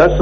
10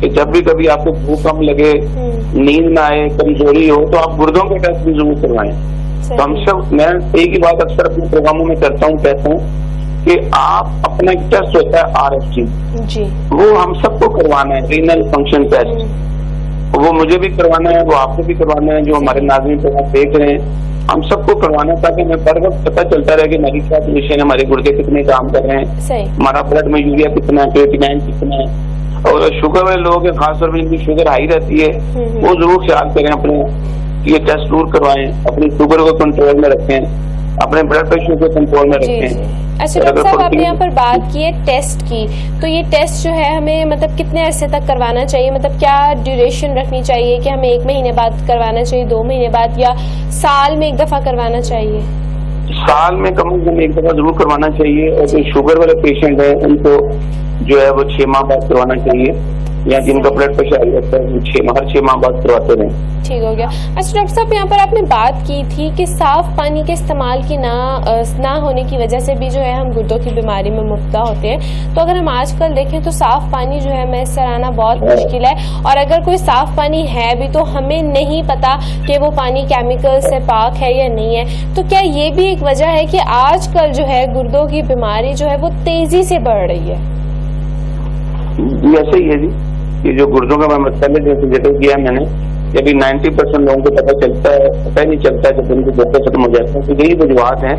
کہ جب بھی کبھی آپ کو بھوک کم لگے, نیند نہ آئے, کمزوری ہو, تو آپ گردوں کے ٹیسٹ بھی ضرور کروائیں. تو ہم سب, میں ایک ہی بات اکثر اپنے پروگراموں میں کرتا ہوں, کہتا ہوں کہ آپ اپنا ایک ٹیسٹ ہوتا ہے RFT, وہ ہم سب کو کروانا ہے, رینل فنکشن ٹیسٹ. وہ مجھے بھی کروانا ہے, وہ آپ کو بھی کروانا ہے, جو ہمارے ناظرین پروگرام دیکھ رہے ہیں ہم سب کو کروانا ہے, تاکہ ہمیں ہر وقت پتہ چلتا رہے کہ ہماری کیا پوزیشن ہے, ہمارے گردے کتنے کام کر رہے ہیں, ہمارا بلڈ میں یوریا کتنا ہے, کریٹینائن کتنا ہے. اور شوگر والے لوگ ہیں, خاص طور پر جن کی شوگر ہائی رہتی ہے, وہ ضرور خیال کریں اپنے, یہ ٹیسٹ ضرور کروائیں, اپنی شوگر کو کنٹرول میں رکھیں, اپنے بلڈ پریشر کو کنٹرول میں رکھیں. اچھا ڈاکٹر صاحب, آپ نے یہاں پر بات کی ہے ٹیسٹ کی, تو یہ ٹیسٹ جو ہے ہمیں مطلب کتنے عرصے تک کروانا چاہیے, مطلب کیا ڈیوریشن رکھنی چاہیے, کہ ہمیں 1 مہینے بعد کروانا چاہیے, 2 مہینے بعد, یا سال میں 1 دفعہ کروانا چاہیے؟ سال میں کم از کم 1 دفعہ ضرور کروانا چاہیے. اور جو شوگر والے پیشنٹ ہیں ان کو جو ہے وہ 6 ماہ بعد کروانا چاہیے, یا جن کا بلڈ پریشر ہائی رہتا ہے وہ ہر 6 ماہ بعد کرواتے رہیں. ٹھیک ہو گیا. اچھا ڈاکٹر صاحب, یہاں پر آپ نے بات کی تھی کہ صاف پانی کے استعمال کی نہ ہونے کی وجہ سے بھی جو ہے ہم گردوں کی بیماری میں مبتلا ہوتے ہیں. تو اگر ہم آج کل دیکھیں تو صاف پانی جو ہے میسر آنا بہت مشکل ہے, اور اگر کوئی صاف پانی ہے بھی تو ہمیں نہیں پتا کہ وہ پانی کیمیکل سے پاک ہے یا نہیں ہے. تو کیا یہ بھی ایک وجہ ہے کہ آج کل جو ہے گردوں کی بیماری جو ہے وہ تیزی سے بڑھ رہی ہے؟ ایسے ہی ہے جی, یہ جو گردوں کا میں مسئلہ جیسے ذکر کیا میں نے, کہ ابھی 90% لوگوں کو پتہ چلتا ہے, پتہ ہی نہیں چلتا ہے جب ان کے گردے ختم ہو جاتے ہیں. تو یہی وجوہات ہیں.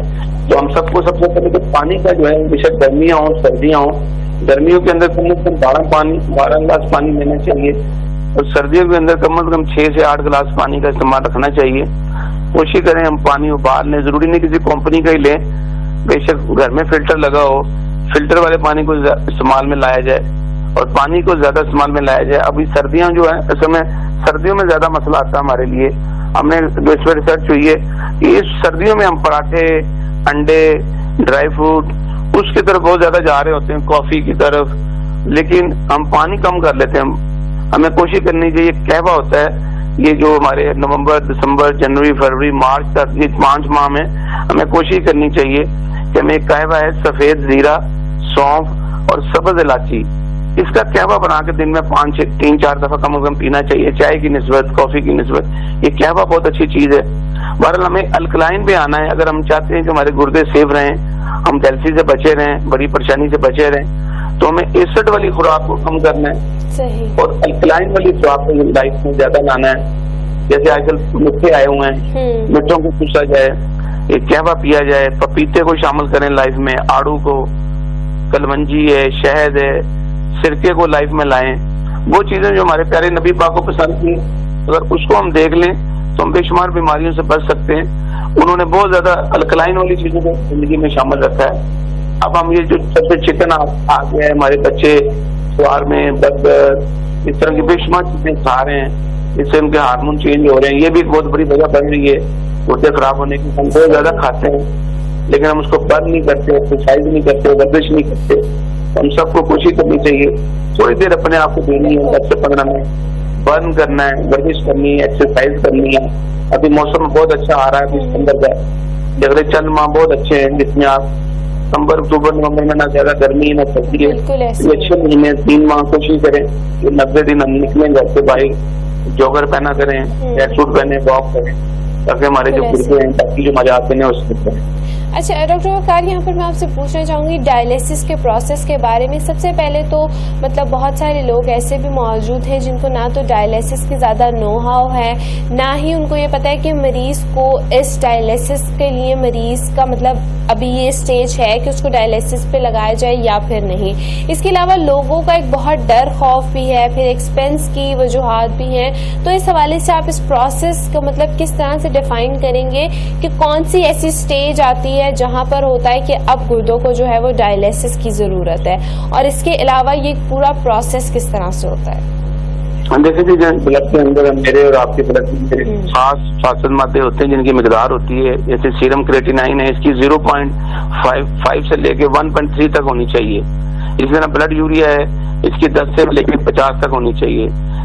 تو ہم سب کو سب سے پہلے کہ پانی کا جو ہے, بے شک گرمیاں ہوں سردیاں ہوں, گرمیوں کے اندر کم از کم 12 گلاس پانی لینا چاہیے, اور سردیوں کے اندر کم از کم 6 سے 8 گلاس پانی کا استعمال رکھنا چاہیے. کوشش کریں ہم پانی ابال لیں, ضروری نہیں کسی کمپنی کا ہی لیں, بے شک گھر میں فلٹر لگا ہو, فلٹر والے پانی کو استعمال میں لایا جائے, اور پانی کو زیادہ استعمال میں لایا جائے. ابھی سردیاں جو ہیں, اصل میں سردیوں میں زیادہ مسئلہ آتا ہے ہمارے لیے. ہم نے جو اس پر ریسرچ ہوئی ہے کہ اس سردیوں میں ہم پراٹھے, انڈے, ڈرائی فروٹ اس کی طرف بہت زیادہ جا رہے ہوتے ہیں, کافی کی طرف, لیکن ہم پانی کم کر لیتے ہیں. ہمیں کوشش کرنی چاہیے, قہوہ ہوتا ہے یہ جو ہمارے نومبر, دسمبر, جنوری, فروری, مارچ تک یہ 5 ماہ میں ہمیں کوشش کرنی چاہیے کہ ہمیں ایک قہوہ ہے سفید زیرہ, سونف اور سبز الائچی, اس کا قہوہ بنا کے دن میں 3-4 دفعہ کم از کم پینا چاہیے, چائے کی نسبت, کافی کی نسبت. یہ قہوہ بہت اچھی چیز ہے. بہرحال ہمیں الکلائن پہ آنا ہے. اگر ہم چاہتے ہیں کہ ہمارے گردے سیف رہیں, ہم ڈیلسی سے بچے رہیں, بڑی پریشانی سے بچے رہیں, تو ہمیں ایسڈ والی خوراک کو کم کرنا ہے, اور الکلائن والی خوراک کو لائف میں زیادہ لانا ہے. جیسے آج کل میٹھے آئے ہوئے ہیں, میٹھوں کو پوچھا جائے, ایک قہوہ پیا جائے, پپیتے کو شامل کریں لائف میں, آڑو کو, کلونجی ہے, شہد ہے, سرکے کو لائف میں لائیں. وہ چیزیں جو ہمارے پیارے نبی پاک کو پسند تھی, اگر اس کو ہم دیکھ لیں تو ہم بے شمار بیماریوں سے بچ سکتے ہیں. انہوں نے بہت زیادہ الکلائن والی چیزوں کو زندگی میں شامل رکھا ہے. اب ہم یہ جو سب سے چکن آ گیا ہے, ہمارے بچے سوار میں برگر اس طرح کی بے شمار چیزیں کھا رہے ہیں, اس سے ان کے ہارمون چینج ہو رہے ہیں. یہ بھی ایک بہت بڑی وجہ بن رہی ہے گردے خراب ہونے کی. ہم بہت زیادہ کھاتے ہیں لیکن ہم اس کو برن نہیں کرتے, ایکسرسائز نہیں کرتے, ورزش نہیں کرتے. ہم سب کو کوشش کرنی چاہیے تھوڑی دیر اپنے آپ کو دینی ہے, 10 سے 15 منٹ برن کرنا ہے, ورزش کرنی ہے, ایکسرسائز کرنی ہے. ابھی موسم بہت اچھا آ رہا ہے دسمبر کا, اگلے چند ماہ بہت اچھے ہیں جس میں آپ ستمبر, اکتوبر, نومبر میں نہ زیادہ گرمی نہ سردی ہے. یہ اچھے مہینے 3 ماہ کوشش کریں کہ 90 دن ہم نکلیں گھر سے باہر, جوگر پہنا کریں, ٹریک سوٹ پہنے, واک کریں, تاکہ ہمارے جو گردے ہیں تاکہ جو مزہ آتے ہیں اس کو کریں. اچھا ڈاکٹر وقار, یہاں پر میں آپ سے پوچھنا چاہوں گی ڈائلیسس کے پروسیس کے بارے میں. سب سے پہلے تو مطلب بہت سارے لوگ ایسے بھی موجود ہیں جن کو نہ تو ڈائلیسس کی زیادہ نو ہاؤ ہے, نہ ہی ان کو یہ پتہ ہے کہ مریض کو اس ڈائلیسس کے لیے مریض کا مطلب ابھی یہ اسٹیج ہے کہ اس کو ڈائلیسس پہ لگایا جائے یا پھر نہیں. اس کے علاوہ لوگوں کا ایک بہت ڈر خوف بھی ہے, پھر ایکسپینس کی وجوہات بھی ہیں. تو اس حوالے سے آپ اس پروسیس کو مطلب کس طرح سے ڈیفائن کریں گے کہ کون سی ایسی اسٹیج آتی ہے جہاں پر ہوتا ہے کہ اب گردوں کو جو ہے وہ ڈائلیسس کی ضرورت ہے, اور اس کے علاوہ یہ پورا پروسیس کس طرح سے ہوتا ہے؟ دیکھیں جی, بلڈ کے اندر میرے اور آپ کے بلڈ میں خاص فاصل مادے ہوتے ہیں جن کی مقدار ہوتی ہے. جیسے سیرم کریٹینائن ہے, اس کی 0.5 سے لے کے 1.3 تک ہونی چاہیے. اسی طرح بلڈ یوریا ہے, اس کی 10 سے لے کے 50 تک ہونی چاہیے.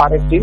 RFT,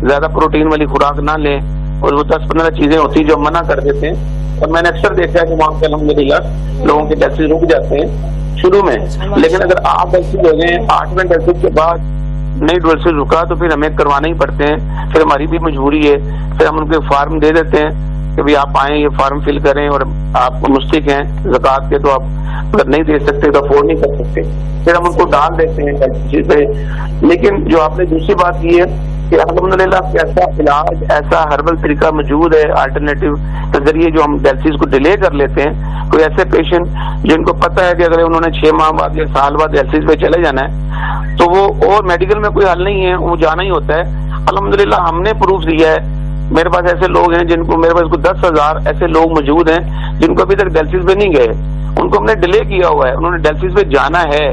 زیادہ پروٹین والی خوراک نہ لیں, اور وہ 10-15 چیزیں ہوتی ہیں جو منع کر دیتے ہیں. اور میں نے اکثر دیکھا ہے کہ وہاں پہ الحمدللہ لوگوں کے ڈیلسس رک جاتے ہیں شروع میں, لیکن اگر آپ ڈیلسس ہو گئے 8ویں ڈیلسس کے بعد نہیں ڈیلسس رکا تو پھر ہمیں کروانا ہی پڑتے ہیں. پھر ہماری بھی مجبوری ہے, پھر ہم ان کو فارم دے دیتے ہیں کہ بھائی آپ آئیں, یہ فارم فل کریں, اور آپ مستحق ہیں زکوٰۃ کے تو آپ اگر نہیں دے سکتے تو افورڈ نہیں کر سکتے, پھر ہم ان کو ڈال دیتے ہیں ڈیلسس پہ. لیکن جو آپ نے دوسری بات کی ہے کہ الحمدللہ ایسا علاج, ایسا ہربل طریقہ موجود ہے الٹرنیٹیو کے ذریعے جو ہم ڈیلسس کو ڈیلے کر لیتے ہیں. کوئی ایسے پیشنٹ جن کو پتہ ہے کہ اگر انہوں نے 6 ماہ بعد یا سال بعد ڈیلسس پہ چلے جانا ہے تو وہ اور میڈیکل میں کوئی حل نہیں ہے, وہ جانا ہی ہوتا ہے. الحمدللہ ہم نے پروف دیا ہے. میرے پاس ایسے لوگ ہیں جن کو, میرے پاس 10,000 ایسے لوگ موجود ہیں جن کو ابھی تک ڈیلسس پہ نہیں گئے, ان کو ہم نے ڈیلے کیا ہوا ہے. انہوں نے ڈیلسس پہ جانا ہے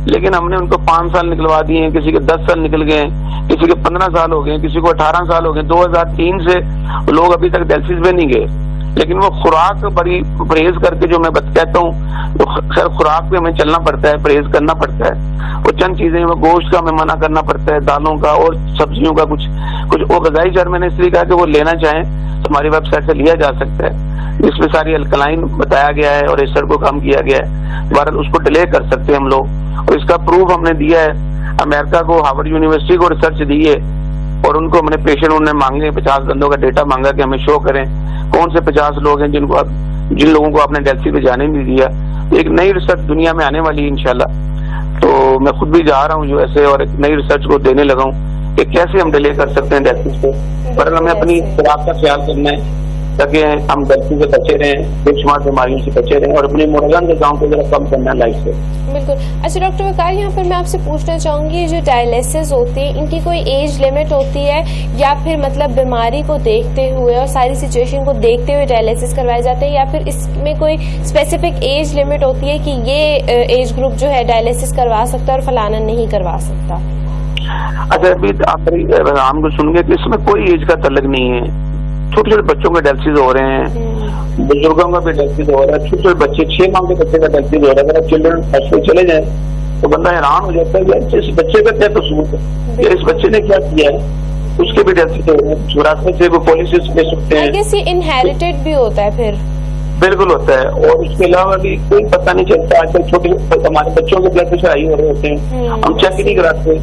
لیکن ہم نے ان کو 5 سال نکلوا دیے ہیں, کسی کے 10 سال نکل گئے, کسی کے 15 سال ہو گئے, کسی کو 18 سال ہو گئے. 2003 سے لوگ ابھی تک ڈیلسس پہ نہیں گئے, لیکن وہ خوراک بڑی پرہیز کر کے, جو میں کہتا ہوں تو خیر خوراک پہ ہمیں چلنا پڑتا ہے, پرہیز کرنا پڑتا ہے. وہ چند چیزیں, وہ گوشت کا ہمیں منع کرنا پڑتا ہے, دالوں کا اور سبزیوں کا کچھ وہ غذائی اجزاء میں نے اس لیے کہا کہ وہ لینا چاہیں تو ہماری ویب سائٹ سے لیا جا سکتا ہے, جس میں ساری الکلائن بتایا گیا ہے اور ایسٹر کو کم کیا گیا ہے. بہرحال اس کو ڈیلے کر سکتے ہیں ہم لوگ, اور اس کا پروف ہم نے دیا ہے. امریکہ کو, ہارورڈ یونیورسٹی کو ریسرچ دی ہے, اور ان کو ہم نے پیشنٹ انہوں نے مانگے 50 بندوں کا ڈیٹا مانگا کہ ہمیں شو کریں کون سے 50 لوگ ہیں جن لوگوں کو آپ نے ڈیلسس پہ جانے نہیں دیا. ایک نئی ریسرچ دنیا میں آنے والی ہے انشاءاللہ, تو میں خود بھی جا رہا ہوں USA, اور ایک نئی ریسرچ کو دینے لگا ہوں کہ کیسے ہم ڈیلے کر سکتے ہیں ڈیلسس پہ. پر ہمیں اپنی خوراک کا خیال کرنا ہے تاکہ ہم ڈیلسس سے بچے رہیں, بے شمار بیماریوں سے بچے رہیں, اور اپنے مردان کے کام کو ذرا کم کرنا ہے لائف سے. بالکل. اچھا ڈاکٹر وقار, یہاں پر میں آپ سے پوچھنا چاہوں گی, جو ڈائلسس ہوتی ہے ان کی کوئی ایج لمٹ ہوتی ہے یا پھر مطلب بیماری کو دیکھتے ہوئے اور ساری سچویشن کو دیکھتے ہوئے ڈائلسس کروائے جاتے ہیں, یا پھر اس میں کوئی اسپیسیفک ایج لمٹ ہوتی ہے کہ یہ ایج گروپ جو ہے ڈائلسس کروا سکتا ہے اور فلانا نہیں کروا سکتا؟ اچھا, ابھی آپ ہم کو سن گے کہ اس میں کوئی ایج کا تعلق نہیں ہے. چھوٹے چھوٹے بچوں کے ڈیلسس ہو رہے ہیں, بزرگوں کا بھی ڈیلسس ہو رہا ہے, چھوٹے چھوٹے بچے 6 ماہ کے بچے کا ڈیلسس ہو رہا ہے. اگر چلڈرن ہاسپٹل چلے جائیں تو بندہ حیران ہو جاتا ہے کہ اس بچے کا کیا قصور ہے, یا اس بچے نے کیا کیا ہے. اس کے بھی ڈیلسس ہو رہے ہیں, وراثت سے وہ پالیسیز لے سکتے ہیں. یہ انہیریٹڈ بھی ہوتا ہے پھر؟ بالکل ہوتا ہے. اور اس کے علاوہ بھی کوئی پتہ نہیں چلتا. آج کل چھوٹے ہمارے بچوں کے بلڈ پریشر ہائی ہو رہے ہوتے ہیں, ہم چیک ہی نہیں کراتے,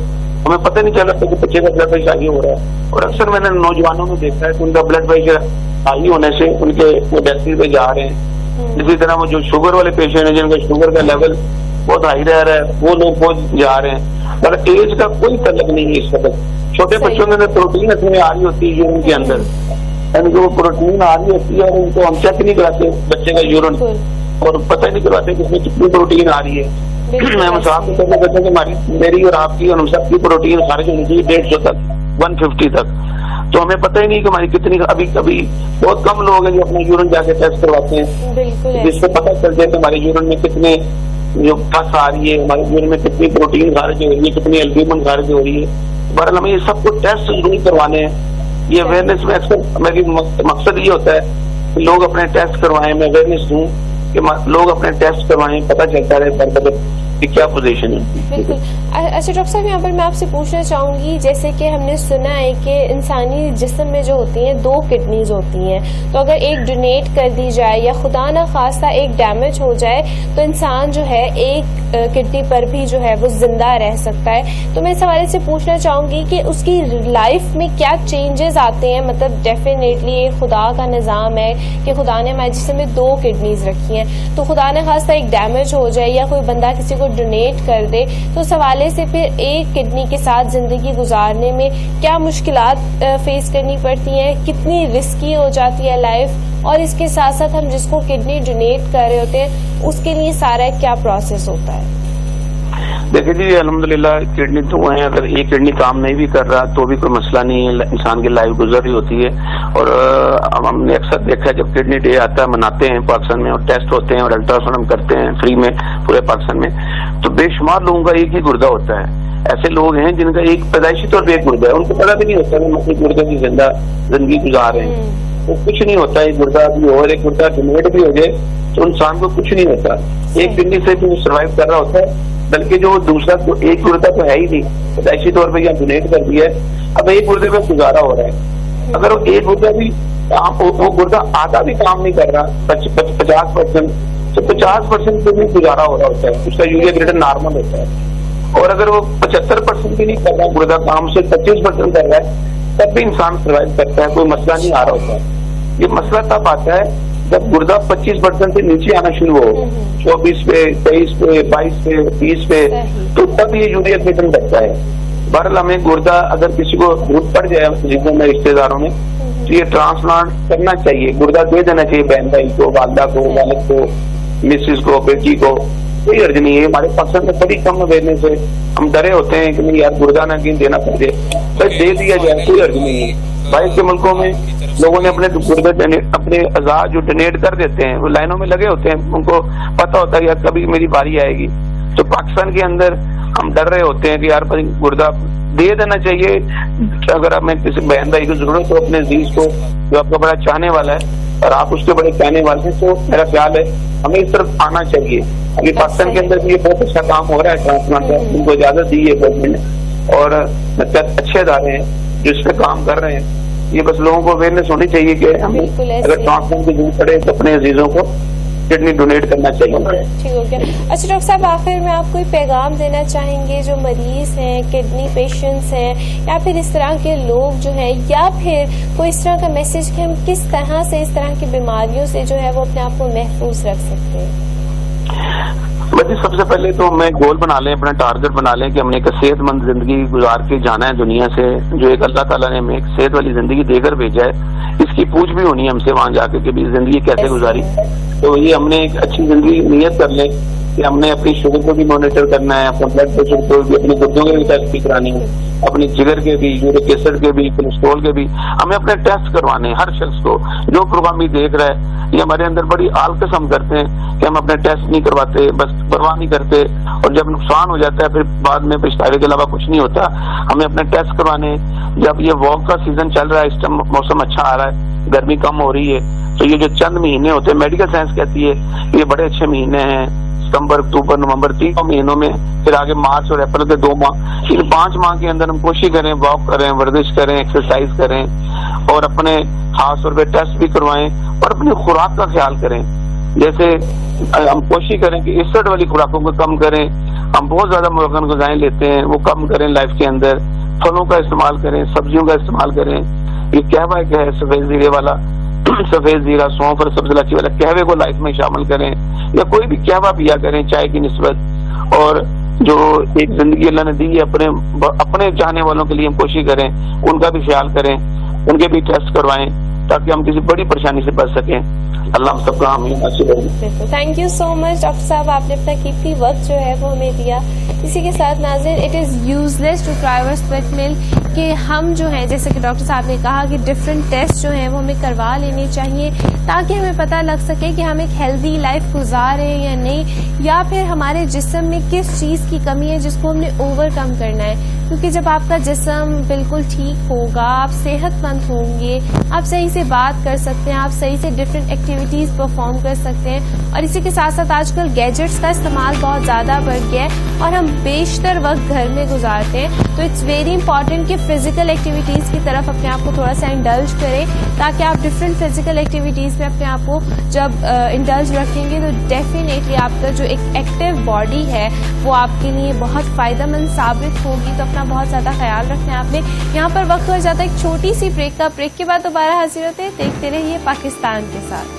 ہمیں پتہ نہیں چل رہا کہ بچے کا بلڈ پریشر ہائی ہو رہا ہے. اور اکثر میں نے نوجوانوں میں دیکھا ہے کہ ان کا بلڈ پریشر ہائی ہونے سے ان کے وہ ڈیلسس پہ جا رہے ہیں. اسی طرح وہ جو شوگر والے پیشنٹ ہیں جن کا شوگر کا لیول بہت ہائی رہ رہا ہے, وہ لوگ بہت جا رہے ہیں. پر ایج کا کوئی تعلق نہیں ہے اس وقت. چھوٹے بچوں کے اندر پروٹین اصل میں آ رہی ہوتی ہے یورین کے اندر, یعنی کہ وہ پروٹین آ رہی ہوتی ہے, اور ان کو ہم چیک نہیں کراتے بچے کا یورین, اور پتہ ہی نہیں کرواتے کہ اس میں کتنی پروٹین آ رہی ہے. میں مساف کو کہنا چاہتا ہوں کہ ہماری, میری اور آپ کی اور ہم سب کی پروٹین خارج ہونی چاہیے 150 تک 150 تک. تو ہمیں پتہ ہی نہیں کہ ہماری کتنی, ابھی بہت کم لوگ ہیں جو اپنا یورین جا کے ٹیسٹ کرواتے ہیں, جس سے پتہ چل جائے کہ ہمارے یورین میں کتنے جو پھس آ رہی ہے, ہمارے یورین میں کتنی پروٹین خارج ہو رہی ہے, کتنی البومن خارج ہو رہی ہے. بہرحال ہمیں یہ سب کو ٹیسٹ ضرور کروانے ہیں. یہ اویئرنیس میں اکثر میری مقصد یہ ہوتا ہے کہ لوگ اپنے ٹیسٹ کروائیں. میں اویئرنیس دوں کہ لوگ اپنے ٹیسٹ کروائیں, پتہ چلتا رہے بربد کہ کیا پوزیشن ہے. بالکل. اچھا ڈاکٹر صاحب, یہاں پر میں آپ سے پوچھنا چاہوں گی, جیسے کہ ہم نے سنا ہے کہ انسانی جسم میں جو ہوتی ہیں 2 کڈنیز ہوتی ہیں, تو اگر ایک ڈونیٹ کر دی جائے یا خدا نہ خواستہ ایک ڈیمیج ہو جائے تو انسان جو ہے ایک کڈنی پر بھی جو ہے وہ زندہ رہ سکتا ہے. تو میں اس حوالے سے پوچھنا چاہوں گی کہ اس کی لائف میں کیا چینجز آتے ہیں. مطلب ڈیفینیٹلی ایک خدا کا نظام ہے کہ خدا نے ہمارے جسم میں 2 کڈنیز رکھی ہیں, تو خدا نہ خواستہ ایک ڈیمیج ہو جائے یا کوئی بندہ کسی کو ڈونیٹ کر دے, تو اس حوالے سے پھر ایک کڈنی کے ساتھ زندگی گزارنے میں کیا مشکلات فیس کرنی پڑتی ہیں, کتنی رسکی ہو جاتی ہے لائف, اور اس کے ساتھ ساتھ ہم جس کو کڈنی ڈونیٹ کر رہے ہوتے ہیں اس کے لیے سارا کیا پروسیس ہوتا ہے؟ دیکھیں جی, الحمدللہ کڈنی تو ہیں, اگر ایک کڈنی کام نہیں بھی کر رہا تو بھی کوئی مسئلہ نہیں ہے, انسان کی لائف گزر رہی ہوتی ہے. اور ہم نے اکثر دیکھا ہے جب کڈنی ڈے آتا ہے مناتے ہیں پاکستان میں, اور ٹیسٹ ہوتے ہیں اور الٹراساؤنڈ ہم کرتے ہیں فری میں پورے پاکستان میں, تو بے شمار لوگوں کا ایک ہی گردہ ہوتا ہے. ایسے لوگ ہیں جن کا ایک پیدائشی طور پہ ایک گردہ ہے, ان کو پتا بھی نہیں ہوتا کہ ایک گردے کی زندگی گزار رہے ہیں. تو کچھ نہیں ہوتا, ایک گردہ بھی ہو اور ایک گردہ ڈونیٹ بھی ہو جائے تو انسان کو کچھ نہیں ہوتا. ایک کڈنی سے بھی سروائیو کر رہا ہوتا ہے, بلکہ جو دوسرا ایک گردہ تو ہے ہی نہیں، پیدائشی طور پہ یہ ڈونیٹ کر دیا ہے، اب ایک گردے پہ گزارا ہو رہا ہے. اگر وہ ایک گردہ بھی وہ گردہ آدھا بھی کام نہیں کر رہا 50%، تو 50% پہ بھی گزارا ہو رہا ہوتا ہے، اس کا یوریا گریڈر نارمل ہوتا ہے. اور اگر وہ 75% بھی نہیں کر رہا گردہ کام، سے 25% کر رہا ہے، تب بھی انسان سروائو کرتا ہے، کوئی مسئلہ نہیں آ رہا ہوتا ہے. یہ مسئلہ تب آتا ہے جب گردہ 25% سے نیچے آنا شروع ہو، 24 پہ، 23 پہ، 22 پہ، 20 پہ، تو تب یہ یوریا گریڈر بڑھتا ہے. بہرحال ہمیں گردہ اگر کسی کو ضرورت پڑ جائے جسموں میں، رشتے داروں میں، تو یہ ٹرانسپلانٹ کرنا چاہیے، گردہ دے دینا چاہیے بہن بھائی کو، والدہ کو، والد کو، مسز کو، بیٹی کو. کوئی عرض نہیں ہے. ہمارے پاکستان میں بڑی کم اویئرنیس ہے، ہم ڈرے ہوتے ہیں کہ نہیں یار گردہ نہ کہیں دینا پڑ جائے، بس دے دیا جائے، کوئی عرض نہیں ہے. باہر کے ملکوں میں لوگوں نے اپنے گردے اپنے اعضاء جو ڈونیٹ کر دیتے ہیں، وہ لائنوں میں لگے ہوتے ہیں، ان کو پتا ہوتا ہے یار کبھی میری باری آئے گی. تو پاکستان کے اندر ہم ڈر رہے ہوتے ہیں کہ یار گردہ دے دینا چاہیے. اگر ہمیں کسی بہن بھائی کی ضرورت ہو اپنے عزیز کو جو آپ کا بڑا چاہنے والا ہے اور آپ اس کے بڑے کہنے والے ہیں، تو میرا خیال ہے ہمیں اس طرف آنا چاہیے. ابھی پاکستان کے اندر بھی یہ بہت اچھا کام ہو رہا ہے ٹرانسپلانٹ کا، ان کو اجازت دی ہے گورنمنٹ نے، اور اچھے ادارے ہیں جو اس پہ کام کر رہے ہیں. یہ بس لوگوں کو اویئرنیس ہونی چاہیے کہ ہمیں اگر ٹرانسپلانٹ کی ضرورت پڑے تو اپنے عزیزوں کو کڈنی ڈونیٹ کرنا چاہیے. ٹھیک ہو گیا. اچھا ڈاکٹر صاحب، آخر میں آپ کوئی پیغام دینا چاہیں گے جو مریض ہیں، کڈنی پیشنٹس ہیں، یا پھر اس طرح کے لوگ جو ہیں، یا پھر کوئی اس طرح کا میسج کہ ہم کس طرح سے اس طرح کی بیماریوں سے جو ہے وہ اپنے آپ کو محفوظ رکھ سکتے ہیں؟ بچے سب سے پہلے تو ہمیں گول بنا لیں، اپنا ٹارگٹ بنا لیں کہ ہم نے ایک صحت مند زندگی گزار کے جانا ہے دنیا سے، جو ایک اللہ تعالیٰ نے ہمیں ایک صحت والی زندگی دے کر بھیجا ہے. اس کی پوچھ بھی ہونی ہے ہم سے وہاں جا کے کہ زندگی کیسے گزاری. تو یہ ہم نے ایک اچھی زندگی نیت کر لیں کہ ہم نے اپنی شوگر کو بھی مانیٹر کرنا ہے، اپنا بلڈ پریشر کو بھی، اپنے گردوں کے بھی ٹیسٹ بھی کرانی ہے، اپنے جگر کے بھی، یورک ایسڈ کے بھی، کولیسٹرول کے بھی ہمیں اپنے ٹیسٹ کروانے ہیں. ہر شخص کو جو پروگرام بھی دیکھ رہا ہے، یہ ہمارے اندر بڑی آلکس ہم کرتے ہیں کہ ہم اپنے ٹیسٹ نہیں کرواتے، بس پرواہ نہیں کرتے، اور جب نقصان ہو جاتا ہے پھر بعد میں پچھتاوے کے علاوہ کچھ نہیں ہوتا. ہمیں اپنے ٹیسٹ کروانے. جب یہ واک کا سیزن چل رہا ہے، اس ٹائم موسم اچھا آ رہا ہے، گرمی کم ہو رہی ہے، تو یہ جو چند مہینے ہوتے ہیں، میڈیکل سائنس کہتی ہے یہ بڑے اچھے مہینے ہیں، ستمبر، اکتوبر، نومبر، 3 مہینوں میں، پھر آگے مارچ اور اپریل کے 2 ماہ. ان 5 ماہ کے اندر ہم کوشش کریں، واک کریں، ورزش کریں، ایکسرسائز کریں، اور اپنے خاص طور پہ ٹیسٹ بھی کروائیں، اور اپنی خوراک کا خیال کریں. جیسے ہم کوشش کریں کہ ایسڈ والی خوراکوں کو کم کریں. ہم بہت زیادہ مرغن غذائیں لیتے ہیں، وہ کم کریں لائف کے اندر. پھلوں کا استعمال کریں، سبزیوں کا استعمال کریں. یہ قہوہ کیا ہے سفید زیرے والا، سفید زیرہ، سونف اور سبز الائچی والا قہوے کو لائف میں شامل کریں، یا کوئی بھی قہوہ پیا کریں چائے کی نسبت. اور جو ایک زندگی اللہ نے دی ہے اپنے چاہنے والوں کے لیے ہم کوشش کریں ان کا بھی خیال کریں، ان کے بھی ٹیسٹ کروائیں تاکہ ہم کسی بڑی پریشانی سے بچ سکیں. اللہ ہم سب کا حامی ناصر ہو. Thank you so much doctor صاحب، آپ نے اپنا قیمتی وقت جو ہے وہ ہمیں دیا. اسی کے ساتھ ناظرین، it is useless to try اور سویٹ مل کہ ہم جو ہیں، جیسے کہ ڈاکٹر صاحب نے کہا کہ ڈفرینٹ ٹیسٹ جو ہیں وہ ہمیں کروا لینے چاہیے تاکہ ہمیں پتہ لگ سکے کہ ہم ایک ہیلدی لائف گزار رہے ہیں یا نہیں، یا پھر ہمارے جسم میں کس چیز کی کمی ہے جس کو ہم نے اوور کم کرنا ہے. کیونکہ جب آپ کا جسم بالکل ٹھیک ہوگا، آپ صحت مند ہوں گے، آپ صحیح سے بات کر سکتے ہیں، آپ صحیح سے ڈفرینٹ ایکٹیویٹیز پرفارم کر سکتے ہیں. اور اسی کے ساتھ ساتھ آج کل گیجٹس کا استعمال بہت زیادہ بڑھ گیا ہے اور ہم بیشتر وقت گھر میں گزارتے ہیں. تو اٹس ویری امپورٹنٹ کہ فزیکل ایکٹیویٹیز کی طرف اپنے آپ کو تھوڑا سا انڈلج کریں تاکہ آپ ڈفرینٹ فزیکل ایکٹیویٹیز میں اپنے آپ کو جب انڈلج رکھیں گے تو ڈیفینیٹلی آپ کا جو ایک ایکٹیو باڈی ہے وہ آپ کے لیے بہت فائدہ مند ثابت ہوگی. تو اپنا بہت زیادہ خیال رکھنا ہے آپ نے. یہاں پر وقت ہو جاتا ہے ایک چھوٹی سی بریک کا. بریک کے بعد دوبارہ حاضر ہوتے ہیں. دیکھتے رہیے پاکستان کے ساتھ.